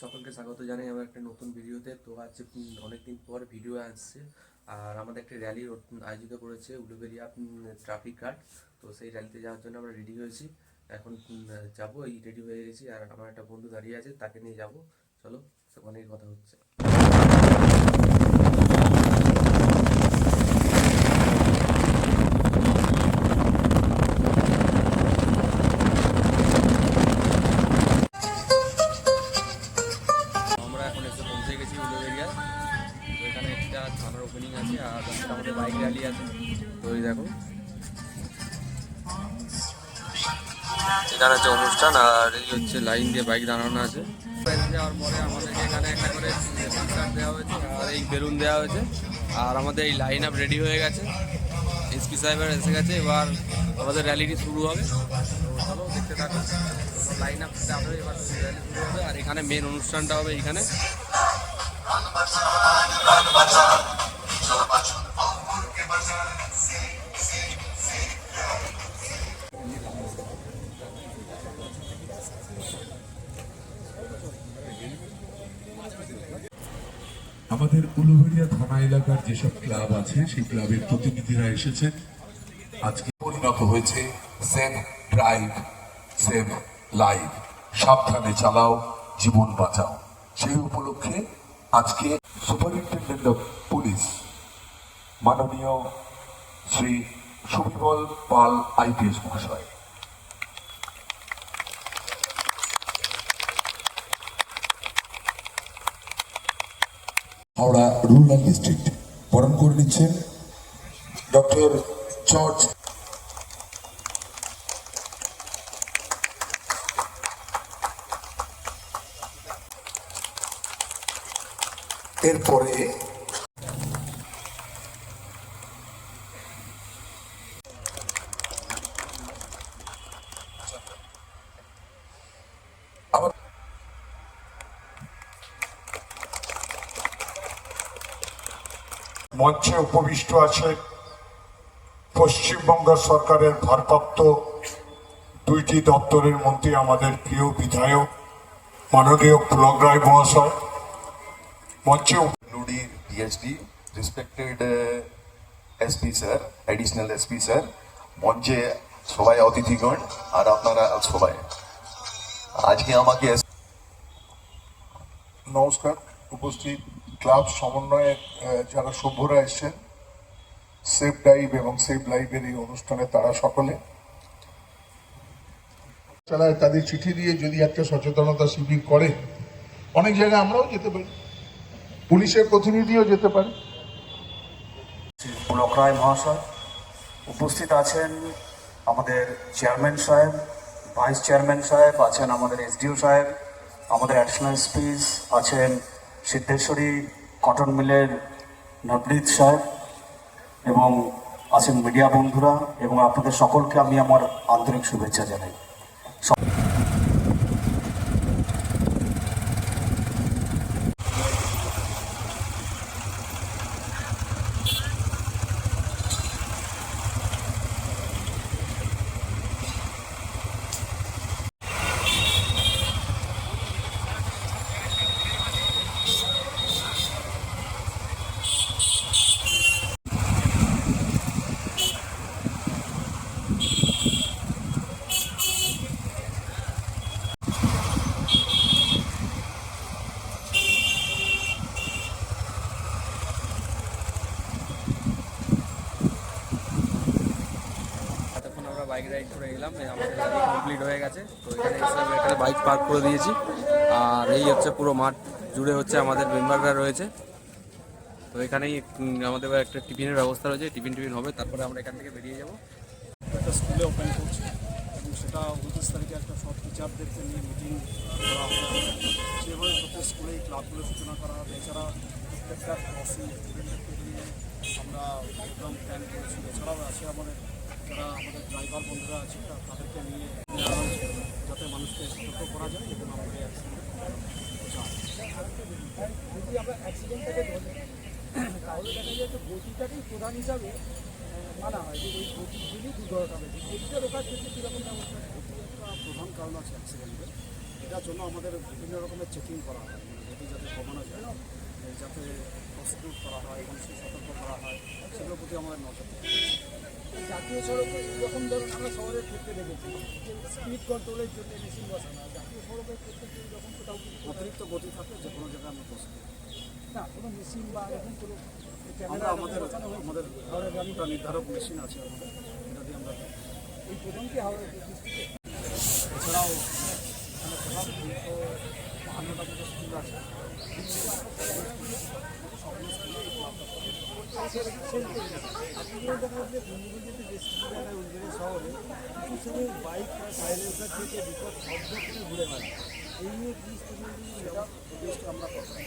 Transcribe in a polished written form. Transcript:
সকলকে স্বাগত জানাই আমার একটা নতুন ভিডিওতে। তো আজ অনেকদিন পর ভিডিও আসছে, আর আমাদের একটা র্যালি আয়োজিত করেছে উলুবেড়িয়া ট্রাফিক গার্ড। তো সেই র্যালিতে যাওয়ার জন্য আমরা রেডি হয়েছি। এখন যাবো, এই রেডি হয়ে গেছি, আর আমার একটা বন্ধু দাঁড়িয়ে আছে, তাকে নিয়ে যাব। চলো, অনেক কথা হচ্ছে। আমরা এখন এসে পৌঁছে গেছি উলুবেড়িয়ায়। তো এখানে একটা থানার ওপেনিং আছে, আর আমাদের বাইক র্যালি আছে। তো এই দেখো, এখানে হচ্ছে অনুষ্ঠান, আর এই হচ্ছে লাইন দিয়ে বাইক দাঁড়ানো আছে। যাওয়ার পরে আমাদেরকে এখানে একটা করে কনসার্ট দেওয়া হয়েছে, আর এই বেলুন দেওয়া হয়েছে, আর আমাদের এই লাইন আপ রেডি হয়ে গেছে। এসপি সাহেবের এসে গেছে, এবার আমাদের র্যালিটি শুরু হবে। তো চলো দেখতে থাকো, লাইন আপ হবে, এবার র্যালি শুরু হবে। আর এখানে মেন অনুষ্ঠানটা হবে এইখানে। আমাদের উলুবেড়িয়া থানা এলাকার যেসব ক্লাব আছে সেই ক্লাবের প্রতিনিধিরা এসেছেন। আজকে পরিণত হয়েছে সেভ ড্রাইভ সেভ লাইভ, সাবধানে চালাও জীবন বাঁচাও। সেই উপলক্ষে আজকে সুপারিনটেন্ডেন্ট অফ পুলিশ মাননীয় শ্রী সুবিমল পাল আইপিএস মহাশয়, হাওড়া রুরাল ডিস্ট্রিক্ট বরণ করে নিচ্ছেন ডক্টর জর্জ। এরপরে আবার মঞ্চে উপবিষ্ট আছেন পশ্চিমবঙ্গ সরকারের ভারপ্রাপ্ত দুইটি দপ্তরের মন্ত্রী, আমাদের প্রিয় বিধায়ক মাননীয় পুলক রায় মহাশয়। মঞ্চে নুডি PhD respected SP sir, additional SP sir, মঞ্চে সবাই অতিথিগণ, আর আপনারা সবাই আজকে আমাকে নমস্কার। উপস্থিত ক্লাব সমন্বয়ের যারা সভ্যরা এসছেন সেভ ডাইভ এবং সেভ লাইভের এই অনুষ্ঠানে, তারা সকলে চালায় তাদের চিঠি দিয়ে যদি একটা সচেতনতা শিবির করে, অনেক জায়গায় আমরাও যেতে পারি, পুলিশের প্রতিনিধিও যেতে পারে। পুলক রায় মহাশয় উপস্থিত আছেন, আমাদের চেয়ারম্যান সাহেব, ভাইস চেয়ারম্যান সাহেব আছেন, আমাদের এসডিও সাহেব, আমাদের অ্যাডিশনাল এসপিস আছেন, সিদ্ধেশ্বরী কটন মিলের নবনীত সাহেব, এবং আছেন মিডিয়া বন্ধুরা, এবং আপনাদের সকলকে আমি আমার আন্তরিক শুভেচ্ছা জানাই। বাইক রাইড করে এলাম, আমাদের গাড়ি কমপ্লিট হয়ে গেছে। তো এখানে এখানে বাইক পার্ক করে দিয়েছি, আর এই হচ্ছে পুরো মাঠ জুড়ে হচ্ছে আমাদের মেম্বাররা রয়েছে। তো এখানেই আমাদের একটা টিফিনের ব্যবস্থা রয়েছে, টিফিন হবে, তারপরে আমরা এখান থেকে বেরিয়ে যাবো। একটা স্কুলে ওপেন করছে, এবং সেটা 29 তারিখে একটা সব টিচারদেরকে নিয়ে মিটিং করা হবে। সেভাবে প্রত্যেক স্কুলে এই ক্লাবগুলো সূচনা করা হবে। এছাড়া প্রত্যেকটা ক্লাসে স্টুডেন্টদেরকে নিয়ে আমরা প্রোগ্রাম প্ল্যান করেছি। এছাড়াও আছে আমাদের যারা আমাদের ড্রাইভার বন্ধুরা আছে, তাদেরকে নিয়ে নেওয়া হয়েছে, যাতে মানুষকে সতর্ক করা যায় এবং আমাদের অ্যাক্সিডেন্ট যদি আমরা অ্যাক্সিডেন্টটাকে ধরি, তাহলে দেখা যায় যে গতিটাকেই প্রধান হিসাবে মানা হয়, যে ওই গতির জন্যই দুর্ঘটনা হয়েছে। গতিটা রোখার ক্ষেত্রে কীরকম ব্যবস্থা? গতি একটা প্রধান কারণ আছে অ্যাক্সিডেন্টের। এটার জন্য আমাদের বিভিন্ন রকমের চেকিং করা হয়, মানে গতি যাতে কমানো যায়, যাতে প্রসিকিউট করা হয়, মানুষকে সতর্ক করা হয়, সেগুলোর প্রতি আমাদের নজর দেয়। জাতীয় সড়কে এরকম ধরুন আমরা শহরের ক্ষেত্রে দেখেছি যে স্পিড কন্ট্রোলের জন্য মেশিন বসানো হয়, জাতীয় সড়কের ক্ষেত্রে যদি যখন কোথাও অতিরিক্ত গতি থাকলে যে কোনো জায়গায় আমরা প্রসিকিউট না কোনো মেশিন বা এরকম কোনো আমরা ক্যামেরা আমাদের একটা নির্ধারক মেশিন আছে আমাদের, এটা দিয়ে আমরা দিই। এই প্রথম কি হাওড়া ডিস্ট্রিক্টে এছাড়াও এখানে টোটাল 252টা মতো স্কুল আছে। আপনাদের দেখা যাচ্ছে বন্ধুবন্ধুতে বেশ কিছু জায়গায় উলবেড়িয়া শহরে কিছু সময় বাইক বা সাইলেন্সার থেকে বিপদ শব্দ করে ঘুরে বেড়ায়, এই নিয়ে পুলিশ প্রশাসন এটা আমরা করতে